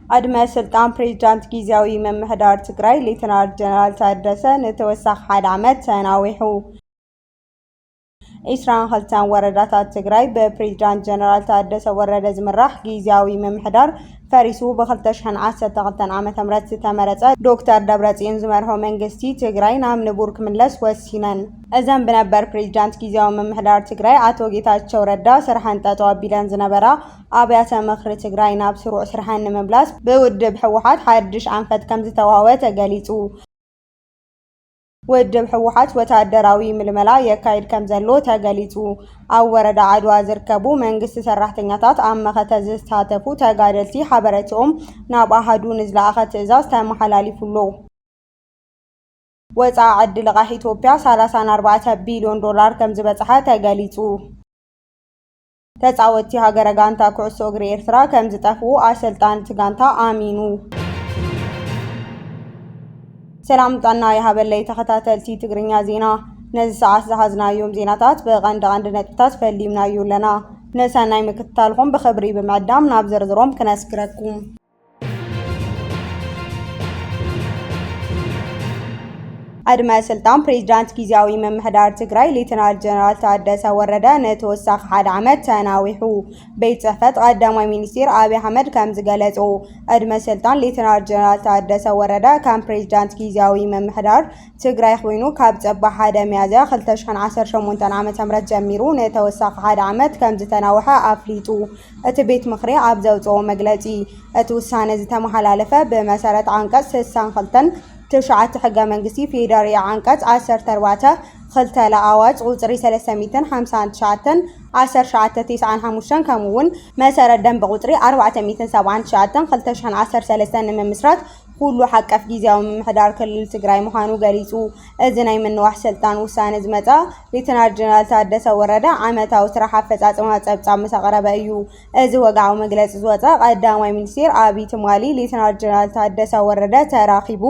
عدم سلطان بريزيدنت جيزاوي ممحدار تግራይ ሌተናል ጀነራል ታደሰ ንተወሳኺ ሓደ ዓመት ተናዊሑ 22 ወረዳታት ትግራይ በፕሬዝዳንት ጀነራል ታደሰ ወረደ ዝምራሕ ጊዜያዊ መምሕዳር ፈሪሱ በ2012 ዓ.ም ዝተመረጸ ዶክተር ደብረጽዮን ዝመርሖ መንግስቲ ትግራይ ናብ ንቡር ክምለስ ወሲነን እዘን ብነበር ፕሬዝዳንት ጊዜያዊ መምሕዳር ትግራይ አቶ ጌታቸው ረዳ ስርሐን ጠጠው አቢለን ዝነበራ ኣብያተ ምክሪ ትግራይ ናብ ስሩዕ ስርሐን ንምምላስ ብውድብ ሕወሓት ሓድሽ አንፈት ከም ዝተዋሃበ ተገሊጹ ውድብ ሕወሓት ወታደራዊ ምልመላ የካይድ ከም ዘሎ ተገሊጹ ኣብ ወረዳ ዓድዋ ዝርከቡ መንግስቲ ሰራሕተኛታት ኣብ መኸተ ዝሳተፉ ተጋደልቲ ሓበሬቶኦም ናብ ኣሃዱ ንዝለኣኸ ትእዛዝ ተመሓላሊፉሎ ወፃኢ ዓዲ ልቓሕ ኢትዮጵያ 34 ቢልዮን ዶላር ከም ዝበፅሐ ተገሊጹ ተጻወቲ ሃገረ ጋንታ ኩዕሶ እግሪ ኤርትራ ከም ዝጠፍኡ ኣሰልጣንቲ ጋንታ ኣሚኑ ሰላም ጣና የሃበለይ ተኸታተልቲ ትግርኛ ዜና ነዚ ሰዓት ዝሓዝናዮም ዜናታት በቀንድ ነጥብታት ፈሊምናዩ ለና ነሰናይ ምክትታልኩም ብኽብሪ ብምዕዳም ናብ ዝርዝሮም ክነስክረኩም عدم سلطان بريزيدنت ጊዜያዊ መምሕዳር ትግራይ ሌተናል ጀነራል ታደሰ ወረደ ንተወሳኺ ሓደ ዓመት ተናዊሑ ቤት ጽሕፈት ቀዳማይ ሚኒስትር አብይ አሕመድ ከም ዝገለጹ عدم سلطان ሌተናል ጀነራል ታደሰ ወረደ ከም ፕሬዝዳንት ጊዜያዊ መምሕዳር ትግራይ ኮይኑ ካብ ጽባሕ ሓደ ሚያዝያ 2018 ዓ.ም ጀሚሩ ንተወሳኺ ሓደ ዓመት ከም ዝተናወሐ ኣፍሊጡ እቲ ቤት ምኽሪ ኣብ ዘውፅኦ መግለጺ እቲ ውሳነ ዝተመሓላለፈ ብመሰረት አንቀጽ 62 تشعت حق منجسي فيدرالي عنكت 14 خلت لأواج قطري 359 10 شعات 95 كمون مسار الدم بقطري 479 خلت شحن 10 سلسلة من مصرات كله حق في جيزاوي ممحدار كلل تግራይ مخانو غليصو እዝናይ ምንዋሕ ስልጣን ውሳነ ዝመጣ ሌተናል ጀነራል ታደሰ ወረደ ዓመታዊ ስራሕ አፈጻጸም ጸብጻብ መሰቀረበ እዩ እዚ ወጋው መግለጽ ዝወጣ ቀዳማይ ሚኒስትር አብይ ትማሊ ሌተናል ጀነራል ታደሰ ወረደ ተራኺቡ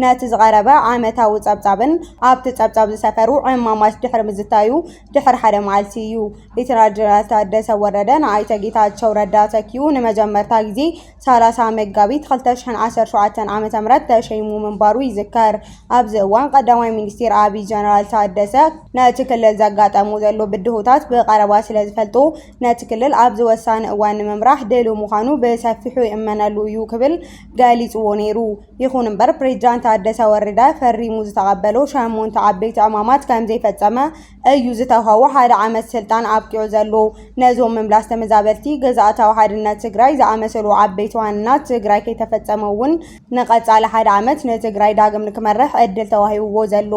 ነቲ ዝቀረበ ዓመታዊ ጸብጻብን ኣብቲ ጸብጻብ ዝሰፈሩ ዕማማት ድሕር ምዝታዩ ድሕር ሓደ መዓልቲ እዩ ሌተናል ጀነራል ታደሰ ወረደ ንኣይተ ጌታቸው ረዳ ተኪኡ ንመጀመርታ ግዜ 30 መጋቢት 2017 ዓመተ ምህረት ተሸይሙ መንባሩ ይዝከር ኣብዚ እዋን ቀዳማይ ሚኒስትር አብይ ጀነራል ታደሰ ነቲ ክልል ዘጋጠሙ ዘሎ ብድሆታት ብቀረባ ስለ ዝፈልጡ ነቲ ክልል ኣብዚ ወሳነ እዋን መምራሕ ደሉ ምዃኑ በሰፊሑ ይእመነሉ እዩ ክብል ገሊጽዎ ነይሩ ይኹን እምበር ፕሬዝዳንት ታደሰ ወረደ ፈሪሙ ዝተቀበሎ ሻሞንተ ዓበይቲ ዕማማት ከም ዘይፈጸመ እዩ ዝተውሃቦ ሓደ ዓመት ስልጣን ኣብቂዑ ዘሎ ነዞም መምላስ ተመዛበልቲ ገዛእታዊ ሓድነት ትግራይ ዝኣመሰሉ ዓበይቲ ዋናት ትግራይ ከይተፈጸመውን ንቀጻለ ሓደ ዓመት ንትግራይ ዳግም ንክመርሕ ዕድል ተዋሂብዎ ዘሎ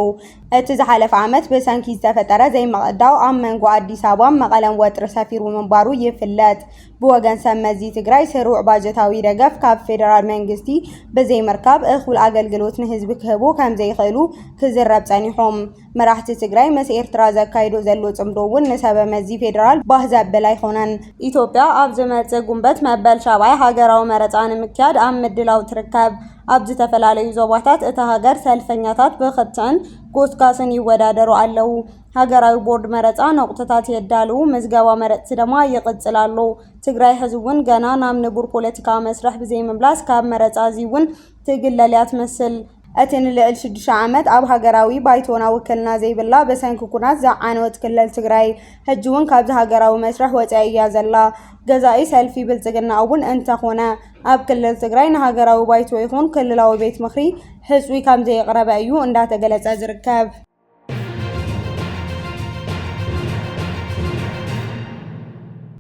እቲ ዝሓለፈ ዓመት በሰንኪ ዝተፈጠረ ዘይመቕዳው ኣብ መንጎ አዲስ አበባ መቐለም ወጥሪ ሰፊሩ መንባሩ ይፍለጥ ብወገን ሰመዚ ትግራይ ስሩዕ ባጀታዊ ደገፍ ካብ ፌደራል መንግስቲ በዘይመርካብ እኹል አገልግሎት ንህዝቢ ክህቡ ከም ዘይኽእሉ ክዝረብ ጸኒሖም መራሕቲ ትግራይ መስ ኤርትራ ዘካይዶ ዘሎ ጽምዶውን ንሰበብ መዚ ፌደራል ባህ ዘበል ኣይኮነን ኢትዮጵያ ኣብ ዝመጽእ ጉንበት መበል ሻባይ ሃገራዊ መረጻ ንምክያድ ኣብ ምድላው ትርከብ ኣብዚ ተፈላለዩ ዞባታት እታ ሃገር ሰልፈኛታት ብኽትዕን ጎስጋስን ይወዳደሩ ኣለው ሃገራዊ ቦርድ መረጻ ነቁጥታት የዳሉ ምዝገባ መረጽ ድማ ይቅጽላሉ ትግራይ ህዝቡን ገና ናብ ንቡር ፖለቲካ መስርሕ ብዘይ ምምላስ ካብ መረጻ ዚውን ትግለልያት መስል أتن للشدش عامات أب هجراوي بايتونا وكلنا زي بالله بس إنكو كناز زعنوت كل التجراي هجون كابز هجراوي مسرح وتأيي زلا جزائي سلفي بالتجنا أول أنت خونا أب كل التجراي نهجراوي بايتو يخون كل لاو بيت مخري حسوي كام زي قرب أيو إن ده تجلس أزركاب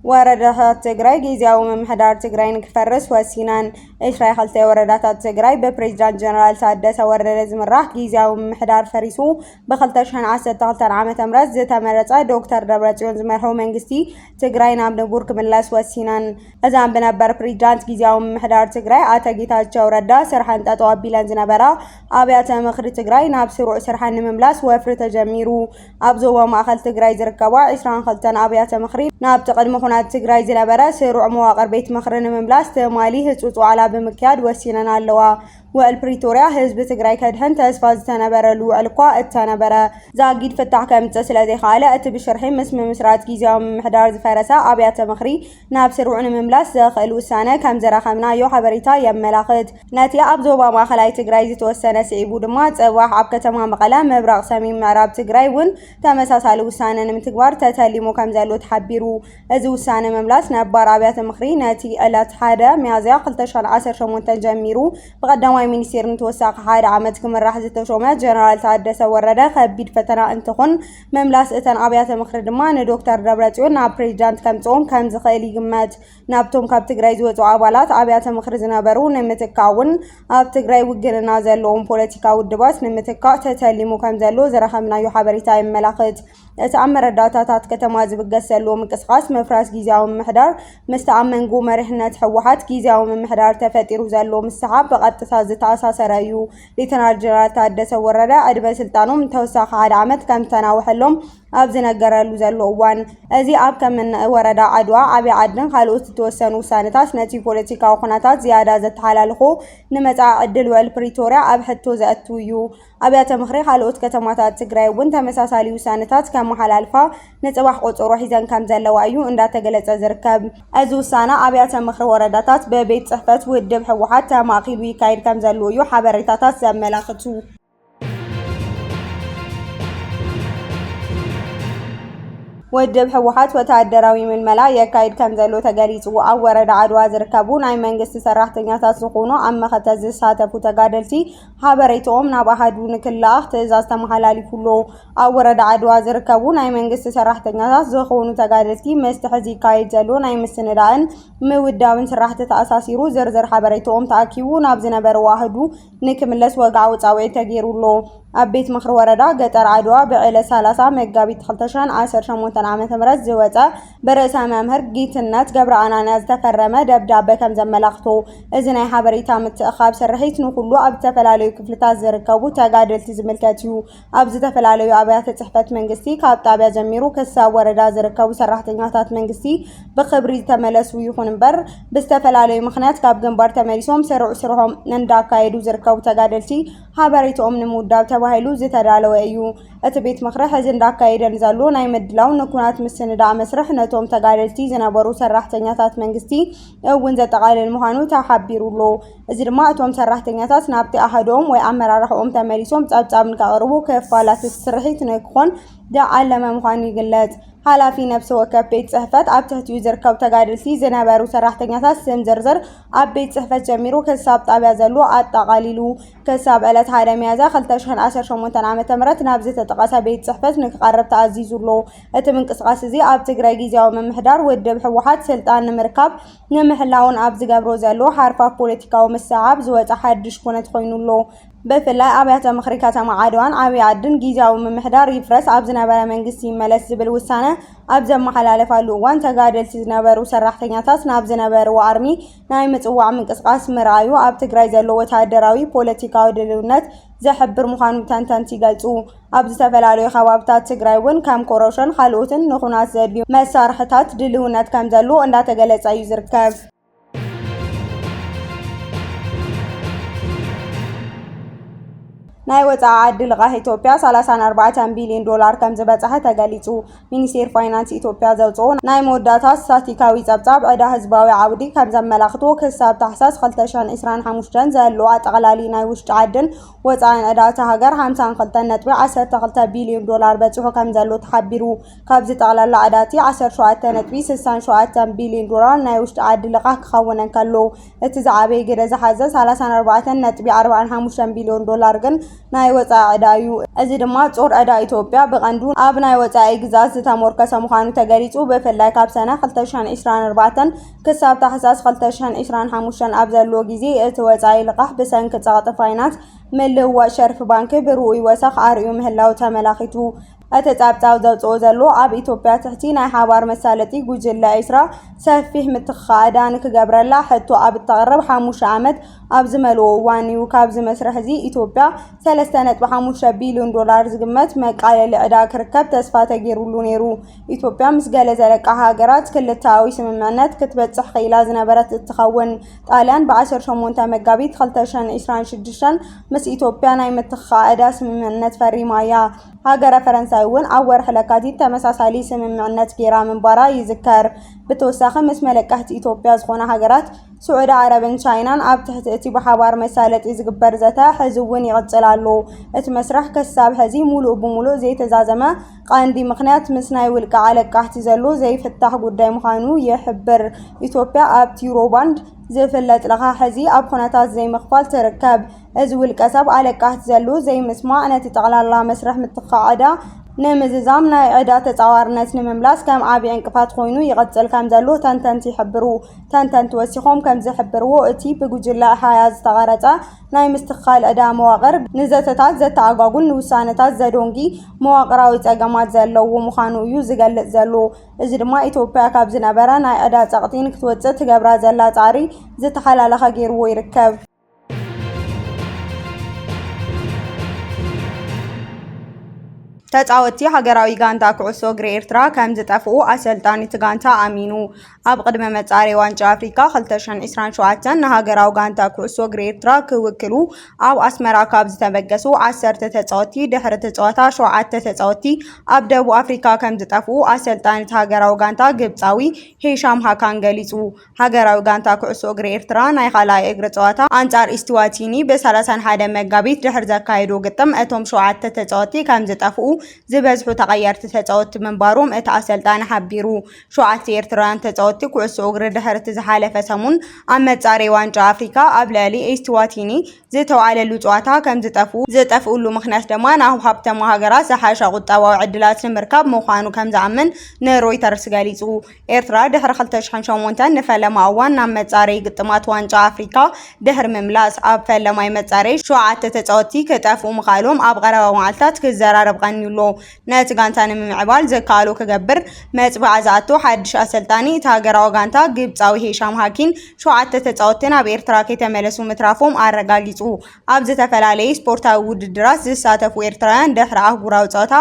ወረዳታት ትግራይ ጊዜያዊ መምሕዳር ትግራይ ንክፈርስ ወሲነን እሽራይ ኸልተ ወረዳታት ትግራይ በፕሬዝዳንት ጀነራል ታደሰ ወረደ ዝምራሕ ጊዜያዊ መምሕዳር ፈሪሱ በ2012 ዓመተ ምህረት ዝተመረጸ ዶክተር ደብረጽዮን ዝመርሖ መንግስቲ ትግራይ ናብ ንቡር ክምለስ ወሲነን እዛን ብነበር ፕሬዝዳንት ጊዜያዊ መምሕዳር ትግራይ አቶ ጌታቸው ረዳ ስርሐን ጠጠው አቢለን ዝነበራ ኣብያተ ምክሪ ትግራይ ናብ ስሩዕ ስርሐን ንምምላስ ወፍሪ ተጀሚሩ ኣብ ዞባ ማእከል ትግራይ ዝርከባ 22 ኣብያተ ምክሪ ናብ ተቀድሞ ትግራይ ዝነበረ ስሩዕ መዋቅር ቤት ምኽሪ ንምምላስ ተማሊ ህጹጽ ዋላ ብምክያድ ወሲነን ኣለዋ ውዕል ፕሪቶሪያ ህዝቢ ትግራይ ከድሕን ተስፋ ዝተነበረሉ ውዕል እኳ እተነበረ ዛጊድ ፍታሕ ከምፅእ ስለዘይከኣለ እቲ ብሽርሒ ምስ ምምስራት ጊዜያዊ ምምሕዳር ዝፈረሰ ኣብያተ ምክሪ ናብ ስርዑ ንምምላስ ዘኽእል ውሳነ ከም ዝረኸብናዮ ሓበሬታ የመላኽት። ነቲ ኣብ ዞባ ማእከላይ ትግራይ ዝተወሰነ ስዒቡ ድማ ጽባሕ ኣብ ከተማ መቐለ ምብራቕ ሰሜን ምዕራብ ትግራይ እውን ተመሳሳሊ ውሳነ ንምትግባር ተተሊሙ ከም ዘሎ ተሓቢሩ። እዚ ውሳነ ምምላስ ነባር ኣብያተ ምክሪ ነቲ ዕለት 1 ሚያዝያ 2018 ጀሚሩ ብቀዳማይ ሚኒስቴር ንተወሳኺ 1 ዓመት ክምራሕ ዝተሾመ ጀነራል ታደሰ ወረደ ከቢድ ፈተና እንትኾን መምላስ እተን ኣብያተ ምክሪ ድማ ንዶክተር ደብረጽዮን ናብ ፕሬዚዳንት ከምጽኦም ከም ዝኽእል ይግመት። ናብቶም ካብ ትግራይ ዝወፁ ኣባላት ኣብያተ ምክሪ ዝነበሩ ንምትካውን ኣብ ትግራይ ውግንና ዘለዎም ፖለቲካዊ ውድባት ንምትካእ ተተሊሙ ከም ዘሎ ዝረኸብናዮ ሓበሬታ የመላኽት። እቲ ኣብ መረዳእታታት ከተማ ዝብገስ ዘሎ ምንቅስቓስ ምፍራስ ጊዜያዊ ምምሕዳር ምስቲ ኣብ መንጎ መሪሕነት ህወሓት ጊዜያዊ ምምሕዳር ተፈጢሩ ዘሎ ምስሓብ ብቐጥታ ዝተኣሳሰረ እዩ። ሌተናል ጀነራል ታደሰ ወረደ ዕድመ ስልጣኖም ተወሳኺ 1 ዓመት ከም ተናውሐሎም ኣብ ዝነገረሉ ዘሎ እዋን እዚ ኣብ ከም ወረዳ ዓድዋ ዓብይ ዓድን ካልኦት ዝተወሰኑ ውሳነታት ነቲ ፖለቲካዊ ኩነታት ዝያዳ ዘተሓላልፎ ንመጻኢ ዕድል ውዕል ፕሪቶሪያ ኣብ ሕቶ ዘእቱ እዩ። ኣብያተ ምክሪ ካልኦት ከተማታት ትግራይ እውን ተመሳሳሊ ውሳነታት ከመሓላልፋ ንጽባሕ ቆጽሮ ሒዘን ከም ዘለዋ እዩ እንዳተገለጸ ዝርከብ። እዚ ውሳነ ኣብያተ ምክሪ ወረዳታት በቤት ጽሕፈት ውድብ ህወሓት ተማኺሉ ይካየድ ከም ዘሎ እዩ ሓበሬታታት ዘመላኽቱ። ውድብ ህወሓት ወታደራዊ ምልመላ የካይድ ከም ዘሎ ተገሊጹ። ኣብ ወረዳ ዓድዋ ዝርከቡ ናይ መንግስቲ ሰራሕተኛታት ዝኾኑ ኣብ መኸተ ዝሳተፉ ተጋደልቲ ሓበሬቶኦም ናብ ኣሃዱ ንክልኣኽ ትእዛዝ ተመሓላሊፉሎ። ኣብ ወረዳ ዓድዋ ዝርከቡ ናይ መንግስቲ ሰራሕተኛታት ዝኾኑ ተጋደልቲ ምስቲ ሕዚ ይካየድ ዘሎ ናይ ምስንዳእን ምውዳብን ስራሕቲ ተኣሳሲሩ ዝርዝር ሓበሬቶኦም ተኣኪቡ ናብ ዝነበረው ኣሃዱ ንክምለስ ወግዓዊ ፃውዒት ተገይሩሎ። ኣብ ቤት ምክሪ ወረዳ ገጠር ዓድዋ ብዕለት 30 መጋቢት 2018 ዓ.ም ዝወፀ ብርእሰ መምህር ጌትነት ገብረኣናንያ ዝተፈረመ ደብዳቤ ከም ዘመላኽቶ እዚ ናይ ሓበሬታ ምትእኻብ ስርሒት ንኩሉ ኣብ ዝተፈላለዩ ክፍልታት ዝርከቡ ተጋደልቲ ዝምልከት እዩ። ኣብ ዝተፈላለዩ ኣብያተ ጽሕፈት መንግስቲ ካብ ጣብያ ጀሚሩ ክሳብ ወረዳ ዝርከቡ ሰራሕተኛታት መንግስቲ ብክብሪ ዝተመለሱ ይኹን እምበር ብዝተፈላለዩ ምክንያት ካብ ግንባር ተመሊሶም ስርሖም እንዳካየዱ ዝርከቡ ተጋደልቲ ሓበሬቶኦም ንምውዳብ ተባሂሉ ዝተዳለወ እዩ። እቲ ቤት ምክሪ ሕዚ እንዳካየደን ዘሎ ናይ ምድላው ንኩናት ምስንዳእ መስርሕ ነቶም ተጋደልቲ ዝነበሩ ሰራሕተኛታት መንግስቲ እውን ዘጠቃልል ምዃኑ ተሓቢሩሎ። እዚ ድማ እቶም ሰራሕተኛታት ናብቲ ኣሃዶም ወይ ኣመራርሕኦም ተመሊሶም ጸብጻብ ንከቕርቡ ክፋላት ስርሒት ንክኾን ዝዓለመ ምዃኑ ይግለጽ። ሓላፊ ነፍሲ ወከፍ ቤት ጽሕፈት ኣብ ትሕቲኡ ዝርከቡ ተጋደልቲ ዝነበሩ ሰራሕተኛታት ስም ዝርዝር ኣብ ቤት ጽሕፈት ጀሚሩ ክሳብ ጣብያ ዘሎ ኣጠቃሊሉ ክሳብ ዕለት 1 ሚያዝያ 2018 ዓ.ም ናብ ዝተጠቐሰ ቤት ጽሕፈት ንክቐርብ ተኣዚዙሎ። እቲ ምንቅስቓስ እዚ ኣብ ትግራይ ጊዜያዊ ምምሕዳር ውድብ ህወሓት ስልጣን ንምርካብ ንምሕላውን ኣብ ዝገብሮ ዘሎ ሓርፋፍ ፖለቲካዊ ምሰዓብ ዝወፀ ሓድሽ ኩነት ኮይኑሎ። ብፍላይ ኣብያተ ምክሪ ከተማ ዓድዋን ዓብይ ዓድን ጊዜያዊ ምምሕዳር ይፍረስ ኣብ ዝነበረ መንግስቲ ይመለስ ዝብል ውሳነ ኣብ ዘመሓላለፋሉ እዋን ተጋደልቲ ዝነበሩ ሰራሕተኛታት ናብ ዝነበሩ ኣርሚ ናይ ምጽዋዕ ምንቅስቓስ ምርኣዩ ኣብ ትግራይ ዘሎ ወታደራዊ ፖለቲካዊ ድልውነት ዘሕብር ምዃኑ ተንተንቲ ይገልጹ። ኣብ ዝተፈላለዩ ከባቢታት ትግራይ እውን ከም ኮረሽን ካልኦትን ንኹናት ዘድልዩ መሳርሕታት ድልውነት ከም ዘሎ እንዳተገለጸ እዩ ዝርከብ። ናይ ወፃኢ ዓዲ ልቓሕ ኢትዮጵያ 34 ቢልዮን ዶላር ከም ዝበጽሐ ተገሊጹ። ሚኒስቴር ፋይናንስ ኢትዮጵያ ዘውጽኦ ናይ መወዳእታ ስታቲካዊ ጸብጻብ ዕዳ ህዝባዊ ዓውዲ ከም ዘመላኽቶ ክሳብ ታሕሳስ 2025 ዘሎ ኣጠቓላሊ ናይ ውሽጢ ዓድን ወፃኢን ዕዳ እታ ሃገር 52.12 ቢልዮን ዶላር በፂሑ ከም ዘሎ ተሓቢሩ። ካብዚ ጠቕላላ ዕዳቲ 17.67 ቢልዮን ዶላር ናይ ውሽጢ ዓዲ ልቓሕ ክኸውን ከሎ እቲ ዝዓበየ ግደ ዝሓዘ 34.45 ቢልዮን ዶላር ግን ናይ ወፃኢ ዕዳ እዩ። እዚ ድማ ጾር ዕዳ ኢትዮጵያ ብቐንዱ ኣብ ናይ ወፃኢ ግዛት ዝተመርኮሰ ምዃኑ ተገሊጹ። ብፍላይ ካብ ሰነ 2024 ክሳብ ታሕሳስ 2025 ኣብ ዘሎ ግዜ እቲ ወፃኢ ልቓሕ ብሰንኪ ጸቕጢ ፋይናንስ ምልውዋጥ ሸርፊ ባንኪ ብርኡይ ወሰኽ ኣርዩ ምህላው ተመላኺቱ። أتتابتاو زوصو زلو أب إثيوبيا تحتي ناي حوار مسالتي جوجلا إسرا سفيه متخادان كجبرلا حتى أب التغرب حاموش عمد أب زملو واني وكابز مسرح زي إثيوبيا 3.5 بليون دولار زقمت مقاله لعدا كركب تسفا تغيرولو نيرو إثيوبيا مسغله زلقا هاغرات كلتاوي سممعنات كتبصح خيلا زنبرت تخون ጣሊያን በ18 መጋቢት 2026 ምስ ኢትዮጵያ ናይ ምትኻእዳ ስምምዕነት ፈሪማያ ሃገረ ፈረንሳይ እውን ኣብ ወርሒ ለካቲት ተመሳሳሊ ስምምዕነት ጌራ ምንባራ ይዝከር ብተወሳኺ ምስ መለቃህቲ ኢትዮጵያ ዝኾነ ሃገራት سعودة عربን ቻይናን ኣብ ትሕቲ እቲ በሓባር መሳለጢ ዝግበር ዘተ ሕዚ እውን ይቕፅል ኣሎ እቲ መስራሕ ከሳብ ሕዚ ሙሉእ ብሙሉእ ዘይተዛዘመ ቀንዲ ምኽንያት ምስ ናይ ውልቀ ዓለቃህቲ ዘሎ ዘይፍታሕ ጉዳይ ምዃኑ ይሕብር ኢትዮጵያ ኣብ ዩሮባንድ ዝፍለጥ ለኻ ሕዚ ኣብ ኩነታት ዘይምኽፋል ትርከብ እዚ ውልቀ ሰብ ዓለቃህቲ ዘሎ ዘይምስማዕ ነቲ ጠቕላላ መስርሕ ምትኻዕዳ نمززام ناي عدا تطاورنت نمملاس كم عابي انقفات خوينو يقتل كم زلو تنتنت يحبرو تنتنت وسيخوم كم زحبرو اتي بجوجلا حياز تغارتا ناي مستقال ادا مواقر نزتتات زتعقاقون نوسانتات زدونجي مواقراوي تاقامات زلو ومخانو يوزيقلت زلو ازر ما إثيوبيا كاب زنبرا ناي عدا تغطين كتوزت تقبرا زلا تاري زتحلال خاقير ويركب ተጻወቲ ሃገራዊ ጋንታ ኩዕሶ እግሪ ኤርትራ ከም ዝጠፍኡ ኣሰልጣኒ ትጋንታ ኣሚኑ ኣብ ቅድመ መጻሪ ዋንጫ ኣፍሪካ 2027 ንሃገራዊ ጋንታ ኩዕሶ እግሪ ኤርትራ ክውክሉ ኣብ ኣስመራ ካብ ዝተበገሱ 10 ተጻወቲ ድሕሪ ተጻወታ 7 ተጻወቲ ኣብ ደቡብ ኣፍሪካ ከም ዝጠፍኡ ኣሰልጣኒ ሃገራዊ ጋንታ ግብጻዊ ሄሻም ሃካን ገሊጹ ሃገራዊ ጋንታ ኩዕሶ እግሪ ኤርትራ ናይ ካልኣይ እግሪ ጸወታ አንጻር ኢስቲዋቲኒ በ31 መጋቢት ድሕሪ ዘካየዱ ግጥም እቶም 7 ተጻወቲ ከም ዝጠፍኡ ዝበዝሑ ተቀየርቲ ተጻወቲ መንባሮም እቲ ኣሰልጣኒ ሓቢሩ 7 ኤርትራውያን ተጻወቲ ኩዕሶ እግሪ ድሕሪ ዝሓለፈ ሰሙን ኣብ መጻሪ ዋንጫ ኣፍሪካ ኣብ ላዕሊ ኢስቲዋቲኒ ዝተዋዓለሉ ጸወታ ከም ዝጠፍኡሉ ምኽንያት ድማ ናብ ሃብታም ሃገራት ዝሓሸ ቁጠባዊ ዕድላት ንምርካብ ምዃኑ ከም ዝኣምን ንሮይተርስ ገሊጹ ኤርትራ ድሕሪ 2008 ንፈለማ እዋን ናብ መጻሪ ግጥማት ዋንጫ ኣፍሪካ ድሕሪ ምምላስ ኣብ ፈለማይ መጻሪ 7 ተጻወቲ ክጠፍኡ ምኻሎም ኣብ ቀረባ መዓልታት ክዘራረብ ቀኒሉ ነቲ ጋንታ ንምዕባል ዘካሎ ክገብር መጽባዕ ዝኣቶ ሓድሽ ኣሰልጣኒ እቲ ሃገራዊ ጋንታ ግብጻዊ ሄሻም ሃኪን 7 ተጻወቲ ናብ ኤርትራ ከተመለሱ ምትራፎም ኣረጋጊጹ ኣብ ዝተፈላለዩ ስፖርታዊ ውድድራት ዝሳተፉ ኤርትራውያን ድሕሪ ኣህጉራዊ ጸወታ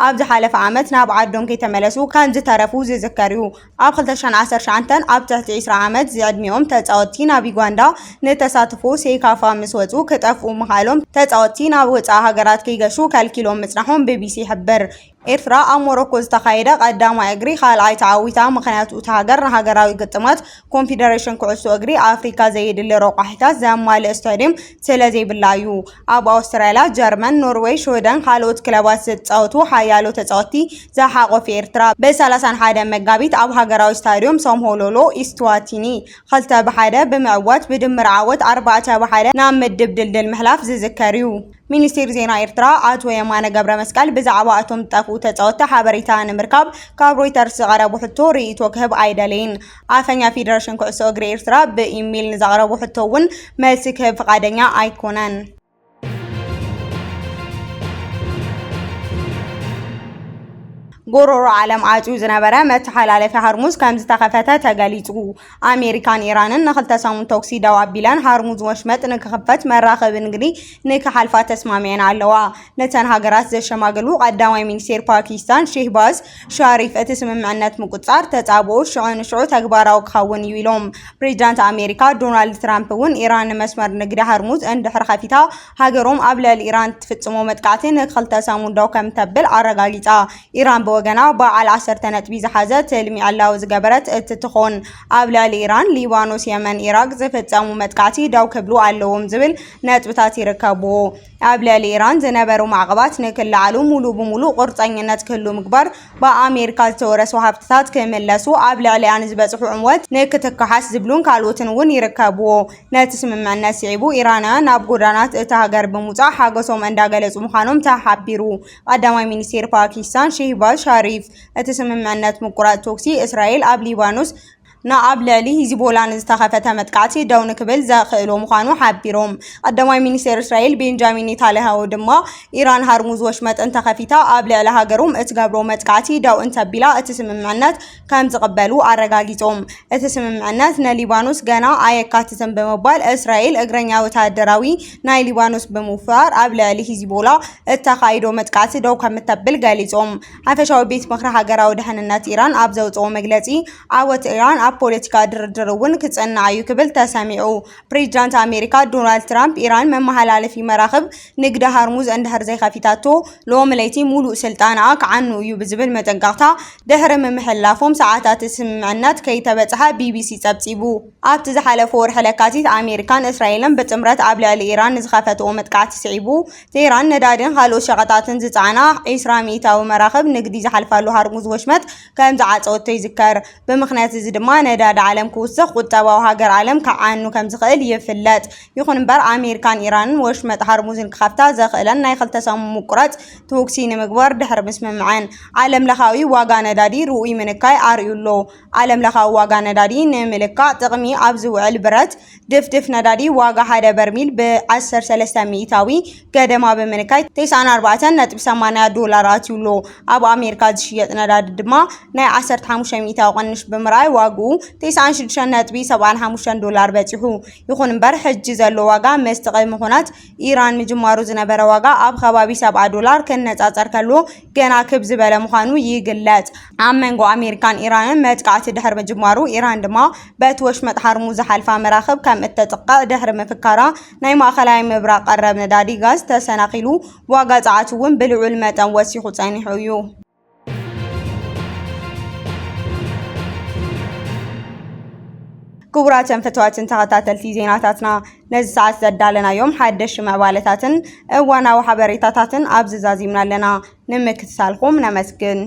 ኣብ ዝሓለፈ ዓመት ናብ ዓዶም ከተመለሱ ከም ዝተረፉ ዝዝከር እዩ ኣብ 2019 ኣብ ትሕቲ 20 ዓመት ዝዕድሚኦም ተጻወቲ ናብ ዩጋንዳ ንተሳትፎ ሴካፋ ምስ ወጹ ክጠፍኡ ምኻሎም ተጻወቲ ናብ ወጻኢ ሃገራት ከይገሹ ከልኪሎም ምጽናሖም ቢቢሲ ይሕብር ኤርትራ ኣብ ሞሮኮ ዝተኻየደ ቀዳማይ እግሪ ካልኣይ ተዓዊታ ምኽንያቱ እቲ ሃገር ንሃገራዊ ግጥማት ኮንፌደሬሽን ኩዕሶ እግሪ ኣፍሪካ ዘየድሊ ረቋሒታት ዘማልእ ስታድየም ስለዘይብላ እዩ ኣብ ኣውስትራልያ ጀርመን ኖርዌይ ስዊድን ካልኦት ክለባት ዝጻወቱ ሓያሎ ተጻወቲ ዝሓቆፈ ኤርትራ በ31 መጋቢት ኣብ ሃገራዊ ስታድየም ሶምሆሎሎ ኢስቲዋቲኒ 2-1 ብምዕዋት ብድምር ዓወት 4-1 ናብ ምድብ ድልድል ምሕላፍ ዝዝከር እዩ ሚኒስትር ዜና ኤርትራ ኣቶ የማነ ገብረ መስቀል ብዛዕባ እቶም ጠፍኡ ተጻወቲ ሓበሬታ ንምርካብ ካብ ሮይተርስ ዝቐረቡ ሕቶ ርእይቶ ክህብ ኣይደለይን ኣፈኛ ፌደሬሽን ኩዕሶ እግሪ ኤርትራ ብኢሜል ንዘቕረቡ ሕቶ እውን መልሲ ክህብ ፈቃደኛ ኣይኮነን ጎሮሮ ዓለም ኣጭው ዝነበረ መተሓላለፊ ሃርሙዝ ከም ዝተኸፈተ ተገሊጹ ኣሜሪካን ኢራንን ንኽልተ ሰሙን ተኩሲ ደው ኣቢለን ሃርሙዝ ወሽመጥ ንክኽፈት መራኸቢ ንግዲ ንክሓልፋ ተስማሚዐን ኣለዋ ነተን ሃገራት ዘሸማግሉ ቀዳማይ ሚኒስቴር ፓኪስታን ሼህባዝ ሻሪፍ እቲ ስምምዕነት ምቁጻር ተጻብኦ ሽዑ ተግባራዊ ክኸውን እዩ ኢሎም ፕሬዚዳንት ኣሜሪካ ዶናልድ ትራምፕ እውን ኢራን መስመር ንግዲ ሃርሙዝ እንድሕር ከፊታ ሃገሮም ኣብ ልዕሊ ኢራን ትፍጽሞ መጥቃዕቲ ንክልተ ሰሙን ደው ከም ተብል ኣረጋጊጻ ኢራን ገና በዓል 10 ነጥቢ ዝሓዘ ትልሚ ዓላው ዝገበረት እትትኾን ኣብ ልዕሊ ኢራን ሊባኖስ የመን ኢራቅ ዝፍጸሙ መጥቃዕቲ ደው ክብሉ ኣለዎም ዝብል ነጥብታት ይርከብዎ ኣብ ልዕሊ ኢራን ዝነበሩ ማዕቀባት ንክልዓሉ ሙሉ ብሙሉ ቁርጸኝነት ክህሉ ምግባር ብኣሜሪካ ዝተወረሱ ሃብትታት ክምለሱ ኣብ ልዕሊያን ዝበጽሑ ዕንወት ንክትከሓስ ዝብሉን ካልኦትን እውን ይርከብዎ ነቲ ስምምዕነት ሲዒቡ ኢራናውያን ናብ ጎዳናት እቲ ሃገር ብምውጻእ ሓገሶም እንዳገለጹ ምዃኖም ተሓቢሩ ቀዳማይ ሚኒስቴር ፓኪስታን ሼህባዝ ሻሪፍ እቲ ስምምዕነት ምቁራጽ ቶክሲ እስራኤል ኣብ ሊባኖስ ንኣብ ልዕሊ ሂዝቦላን ዝተኸፈተ መጥቃዕቲ ደው ንክብል ዘኽእሎ ምዃኑ ሓቢሮም። ቀዳማይ ሚኒስትር እስራኤል ቤንጃሚን ኔታንያሁ ድማ ኢራን ሃርሙዝ ወሽመጥ እንተኸፊታ ኣብ ልዕሊ ሃገሮም እትገብሮ መጥቃዕቲ ደው እንተቢላ እቲ ስምምዕነት ከም ዝቕበሉ ኣረጋጊጾም። እቲ ስምምዕነት ንሊባኖስ ገና ኣየካትትን ብምባል እስራኤል እግረኛ ወተሃደራዊ ናይ ሊባኖስ ብምውፋር ኣብ ልዕሊ ሂዝቦላ እተኻይዶ መጥቃዕቲ ደው ከም እተብል ገሊጾም። ሓፈሻዊ ቤት ምክሪ ሃገራዊ ድሕንነት ኢራን ኣብ ዘውፅኦ መግለጺ ዓወት ኢራን ኣብ ፖለቲካ ድርድር እውን ክጽንዕ እዩ ክብል ተሰሚዑ። ፕሬዚዳንት ኣሜሪካ ዶናልድ ትራምፕ ኢራን መመሓላለፊ መራኽብ ንግዲ ሃርሙዝ እንድሕር ዘይኸፊታቶ ሎሚ ለይቲ ሙሉእ ስልጣንኣ ክዓኑ እዩ ብዝብል መጠንቀቕታ ድሕሪ ምምሕላፎም ሰዓታት ስምምዕነት ከይተበጽሐ ቢቢሲ ጸብጺቡ። ኣብቲ ዝሓለፈ ወርሒ ለካቲት ኣሜሪካን እስራኤልን ብጥምረት ኣብ ልዕሊ ኢራን ንዝኸፈትዎ መጥቃዕቲ ስዒቡ ቴህራን ነዳድን ካልኦት ሸቐጣትን ዝጸዓና 20 ሚእታዊ መራኽብ ንግዲ ዝሓልፋሉ ሃርሙዝ ወሽመጥ ከም ዝዓፀወቶ ይዝከር። ብምኽንያት እዚ ድማ ነዳዲ ዓለም ክውስኽ ቁጠባዊ ሃገር ዓለም ክዓኑ ከም ዝኽእል ይፍለጥ። ይኹን እምበር ኣሜሪካን ኢራንን ወሽመጥ ሃርሙዝን ክኸፍታ ዘኽእለን ናይ 2 ሰሙን ምቁራጽ ተወግሲ ንምግባር ድሕሪ ምስምምዐን ዓለም ለኻዊ ዋጋ ነዳዲ ርኡይ ምንካይ ኣርዩሎ። ዓለም ለኻዊ ዋጋ ነዳዲ ንምልካዕ ጥቕሚ ኣብ ዝውዕል ብረት ድፍድፍ ነዳዲ ዋጋ 1 በርሚል ብ13 ሚእታዊ ገደማ ብምንካይ $94.80 ኣትዩሎ። ኣብ ኣሜሪካ ዝሽየጥ ነዳዲ ድማ ናይ 15 ሚእታዊ ቅንሽ ብምርኣይ ዋግኡ $96.75 በፂሑ። ይኹን እምበር ሕጂ ዘሎ ዋጋ ምስቲ ቅድሚ ኩናት ኢራን ምጅማሩ ዝነበረ ዋጋ ኣብ ከባቢ $70 ክነጻጸር ከሎ ገና ክብ ዝበለ ምዃኑ ይግለጽ። ኣብ መንጎ ኣሜሪካን ኢራንን መጥቃዕቲ ድሕሪ ምጅማሩ ኢራን ድማ በቲ ወሽመጥ ሃርሙዝ ዝሓልፋ መራኽብ ከም እተጥቅዕ ድሕሪ ምፍካራ ናይ ማእኸላይ ምብራቕ ቀረብ ነዳዲ ጋዝ ተሰናኺሉ ዋጋ ጸዓቱ እውን ብልዑል መጠን ወሲኹ ጸኒሑ እዩ። ክቡራትን ፈተዋትን ተኸታተልቲ ዜናታትና ነዚ ሰዓት ዘዳለናዮም ሓደሽ ምዕባለታትን እዋናዊ ሓበሬታታትን ኣብዚ ዛዚምና ኣለና። ንምክትታልኩም ነመስግን።